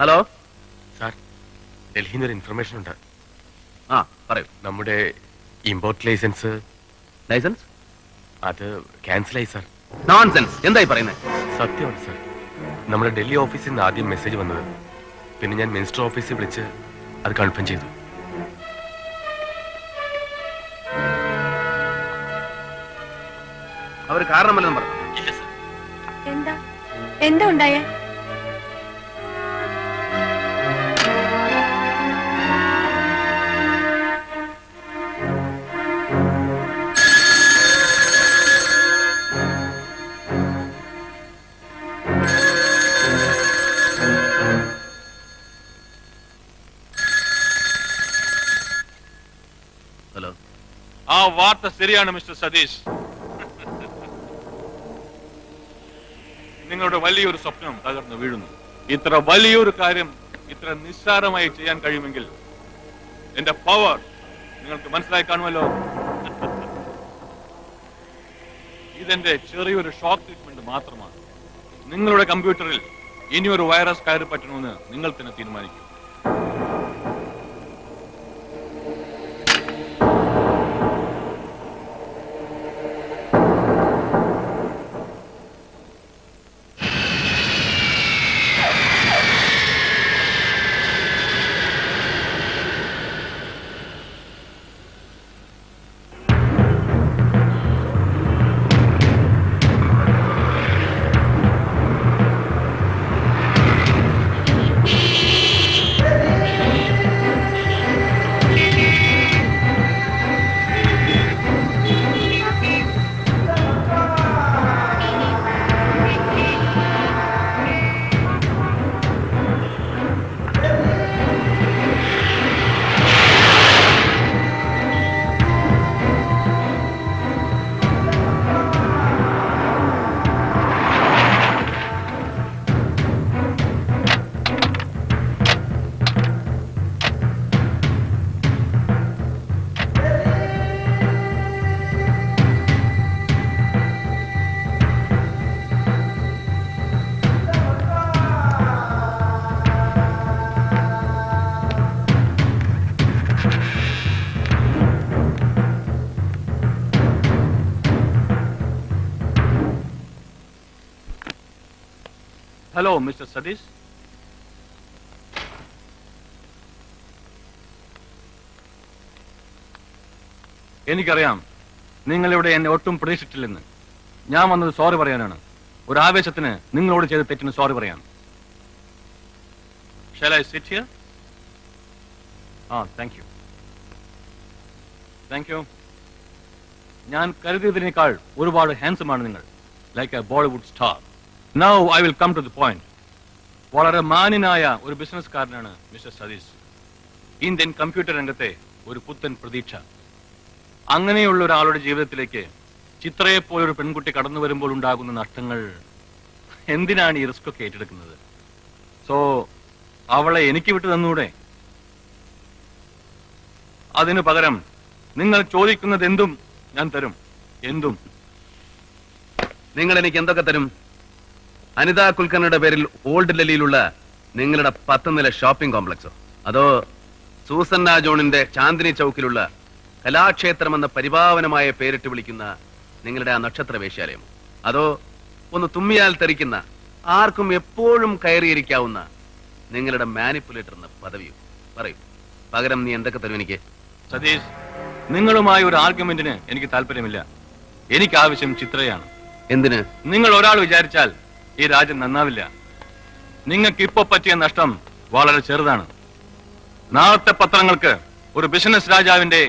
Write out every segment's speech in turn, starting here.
Hello sir, ഡൽഹിയിൽ നിന്ന് ഒരു ഇൻഫർമേഷൻ ഉണ്ട്. ആ പറയൂ. നമ്മുടെ ഇമ്പോർട്ട് ലൈസൻസ് അത് ക്യാൻസലായി സാർ. നോൺസെൻസ്. എന്തായി പറയുന്നത്? സത്യമാണ് സാർ. നമ്മുടെ ഡൽഹി ഓഫീസിൽ നിന്ന് ആദ്യം മെസ്സേജ് വന്നത്. പിന്നെ ഞാൻ മിനിസ്റ്റർ ഓഫീസിൽ വിളിച്ച് അത് കൺഫേം ചെയ്തു. അവർ കാരണമല്ലെന്ന് പറഞ്ഞു. ഇല്ല സാർ. എന്താ ഉണ്ടായേ? ഹലോ. ആ വാർത്ത ശരിയാണ് മിസ്റ്റർ സതീഷ്. നിങ്ങളുടെ വലിയൊരു സ്വപ്നം തകർന്നു വീഴുന്നു. ഇത്ര വലിയൊരു കാര്യം ഇത്ര നിസ്സാരമായി ചെയ്യാൻ കഴിയുമെങ്കിൽ എന്റെ പവർ നിങ്ങൾക്ക് മനസ്സിലായി കാണുമല്ലോ. ഇതെന്റെ ചെറിയൊരു ഷോക്ക് ട്രീറ്റ്മെന്റ് മാത്രമാണ്. നിങ്ങളുടെ കമ്പ്യൂട്ടറിൽ ഇനിയൊരു വൈറസ് കയറി പറ്റണമെന്ന് നിങ്ങൾ തന്നെ തീരുമാനിക്കും. Hello mister Satish. എനിക്കറിയാം നിങ്ങളിവിടെ എന്നെ ഒട്ടും പ്രതീക്ഷിച്ചില്ലെന്ന്. ഞാൻ വന്നത് സോറി പറയാനാണ്. ഒരു ആവേശത്തിന് നിങ്ങളോട് ചെയ്ത തെറ്റിന് സോറി പറയാൻ. Shall I sit here? Thank you. Thank you. ഞാൻ കരുതിയതിനേക്കാൾ ഒരുപാട് ഹാൻസമാണ് നിങ്ങൾ. Like A Bollywood star. Now I will come to the point. വളരെ മാന്യനായ ഒരു ബിസിനസ്സുകാരനാണ് മിസ്റ്റർ സതീഷ്. ഇന്ത്യൻ കമ്പ്യൂട്ടർ രംഗത്തെ ഒരു പുത്തൻ പ്രതീക്ഷ. അങ്ങനെയുള്ള ഒരാളുടെ ജീവിതത്തിലേക്ക് ചിത്രയെ പോലൊരു പെൺകുട്ടി കടന്നു വരുമ്പോൾ ഉണ്ടാകുന്ന നഷ്ടങ്ങൾ എന്തിനാണ് ഈ റിസ്ക് ഒക്കെ ഏറ്റെടുക്കുന്നത്? സോ അവളെ എനിക്ക് വിട്ടു തന്നൂടെ? അതിനു പകരം നിങ്ങൾ ചോദിക്കുന്നത് എന്തും ഞാൻ തരും. എന്തും. നിങ്ങൾ എനിക്ക് എന്തൊക്കെ തരും? അനിതാ കുൽക്കർണിയുടെ പേരിൽ ഓൾഡ് ഡൽഹിയിലുള്ള നിങ്ങളുടെ 10 നില ഷോപ്പിംഗ് കോംപ്ലക്സോ, അതോ സൂസന്ന ജോണിന്റെ ചാന്ദിനി ചൗക്കിലുള്ള കലാക്ഷേത്രം എന്ന പരിപാവനമായ പേരിട്ട് വിളിക്കുന്ന നിങ്ങളുടെ ആ നക്ഷത്ര വേശ്യാലയമോ, അതോ ഒന്ന് തുമ്മിയാൽ തെറിക്കുന്ന ആർക്കും എപ്പോഴും കയറിയിരിക്കാവുന്ന നിങ്ങളുടെ മാനിപ്പുലേറ്റർ എന്ന പദവിയോ? പറയൂ. പകരം നീ എന്തൊക്കെ തരും എനിക്ക്? സതീഷ്, നിങ്ങളുമായി ഒരു ആർഗ്യുമെന്റിന് എനിക്ക് താല്പര്യമില്ല. എനിക്ക് ആവശ്യം ചിത്രയാണ്. എന്തിന്? നിങ്ങൾ ഒരാൾ വിചാരിച്ചാൽ ഈ രാജ്യം നന്നാവില്ല. നിങ്ങൾക്ക് ഇപ്പൊ പറ്റിയ നഷ്ടം വളരെ ചെറുതാണ്. നാളത്തെ പത്രങ്ങൾക്ക് ഒരു ബിസിനസ് രാജാവിന്റെ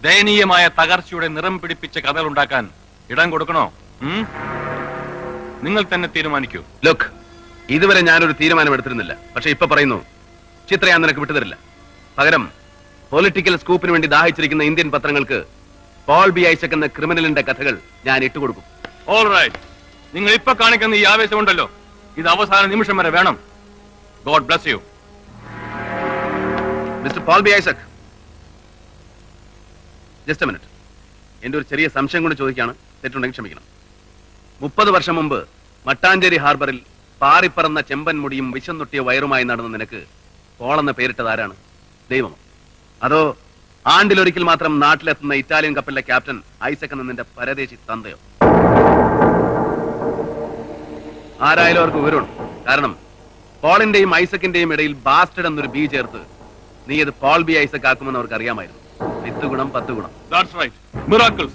ദയനീയമായ തകർച്ചയുടെ നിറം പിടിപ്പിച്ച കഥകൾ ഉണ്ടാക്കാൻ ഇടം കൊടുക്കണോ? നിങ്ങൾ തന്നെ തീരുമാനിക്കൂ. ലുക്ക്, ഇതുവരെ ഞാനൊരു തീരുമാനം എടുത്തിരുന്നില്ല. പക്ഷെ ഇപ്പൊ പറയുന്നു, ചിത്ര ഞാൻ നിനക്ക് വിട്ടുതരില്ല. പകരം പൊളിറ്റിക്കൽ സ്കൂപ്പിന് വേണ്ടി ദാഹിച്ചിരിക്കുന്ന ഇന്ത്യൻ പത്രങ്ങൾക്ക് പോൾ ബി ഐസക് എന്ന ക്രിമിനലിന്റെ കഥകൾ ഞാൻ ഇട്ടുകൊടുക്കും. All right. നിങ്ങൾ ഇപ്പൊ കാണിക്കുന്ന ഈ ആവേശമുണ്ടല്ലോ, ഇത് അവസാന നിമിഷം വരെ വേണം. God bless you. Mister Paul B Isaac, just a minute. എന്റെ ഒരു ചെറിയ സംശയം കൊണ്ട് ചോദിക്കുകയാണ്. തെറ്റുണ്ടെങ്കിൽ ക്ഷമിക്കണം. 30 വർഷം മുമ്പ് മട്ടാഞ്ചേരി ഹാർബറിൽ പാറിപ്പറന്ന ചെമ്പൻ മുടിയും വിശന്നൊട്ടിയ വയറുമായി നടന്ന നിനക്ക് പോൾ എന്ന പേരിട്ടത് ആരാണ്? ദൈവമോ? അതോ ആണ്ടിലൊരിക്കൽ മാത്രം നാട്ടിലെത്തുന്ന ഇറ്റാലിയൻ കപ്പലിലെ ക്യാപ്റ്റൻ ഐസക് എന്ന നിന്റെ പരദേശി തന്തയോ? ആരായാലും അവർക്ക് വിവരമുണ്ട്. കാരണം പോളിന്റെയും ഐസക്കിന്റെയും ഇടയിൽ ബാസ്റ്റഡ് എന്നൊരു ബി ചേർത്ത് നീ ഇത് പോൾ ബി ഐസക് ആക്കുമെന്ന് അവർക്ക് അറിയാമായിരുന്നു. 10 ഗുണം 10 ഗുണം. That's right. Miracles.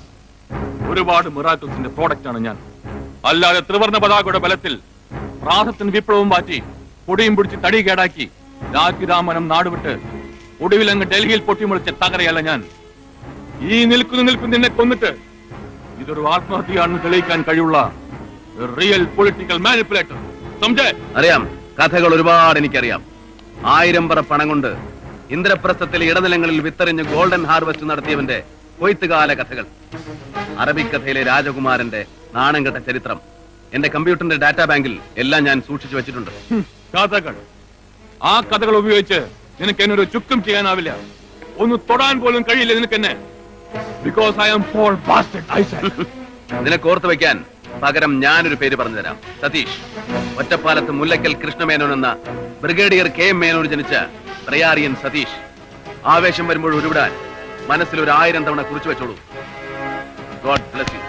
ഒരുപാട് മിറാക്കിൾസിന്റെ പ്രോഡക്റ്റ് ആണ് ഞാൻ. അല്ലാതെ ത്രിവർണ്ണ പതാകയുടെ ബലത്തിൽ പ്രാസത്തിന് വിപ്ലവം മാറ്റി പൊടിയും പിടിച്ച് തടി കേടാക്കി രാജ്യരാമനം നാടുവിട്ട് ഒടുവിൽ അങ്ങ് ഡൽഹിയിൽ പൊട്ടിമുളിച്ച തകരയല്ല ഞാൻ. ഈ നിൽക്കുന്ന നിന്നെ കൊന്നിട്ട് ഇതൊരു ആത്മഹത്യയാണെന്ന് തെളിയിക്കാൻ കഴിവുള്ള റിയൽ പൊളിറ്റിക്കൽ മാനിപ്പുലേറ്റർ. അറിയാം, കഥകൾ ഒരുപാട് എനിക്കറിയാം. 1000 പറ പണം കൊണ്ട് ഇന്ദ്രപ്രസ്ഥത്തിലെ ഇടനിലങ്ങളിൽ വിത്തെറിഞ്ഞ് ഗോൾഡൻ ഹാർവെസ്റ്റ് നടത്തിയവന്റെ കൊയ്ത്തുകാല കഥകൾ, അറബിക്കഥയിലെ രാജകുമാരന്റെ നാണം കെട്ട ചരിത്രം, എന്റെ കമ്പ്യൂട്ടറിന്റെ ഡാറ്റാ ബാങ്കിൽ എല്ലാം ഞാൻ സൂക്ഷിച്ചു വെച്ചിട്ടുണ്ട്. കഥകൾ, ആ കഥകൾ ഉപയോഗിച്ച് നിനക്ക് എന്നെ ഒരു ചുക്കും ചെയ്യാനാവില്ല. ഒന്ന് തൊടാൻ പോലും കഴിയില്ല നിനക്ക് എന്നെ. Because I am Paul bastard Isaac. നിനക്ക് ഓർത്തു വെക്കാൻ പകരം ഞാനൊരു പേര് പറഞ്ഞുതരാം. സതീഷ്. ഒറ്റപ്പാലത്ത് മുല്ലക്കൽ കൃഷ്ണമേനോൻ എന്ന ബ്രിഗേഡിയർ KM മേനോൻ ജനിച്ച പ്രയാറിയൻ സതീഷ്. ആവേശം വരുമ്പോൾ ഉരുവിടാൻ മനസ്സിൽ ഒരു 1000 തവണ കുറിച്ചു വെച്ചോളൂ. God bless you.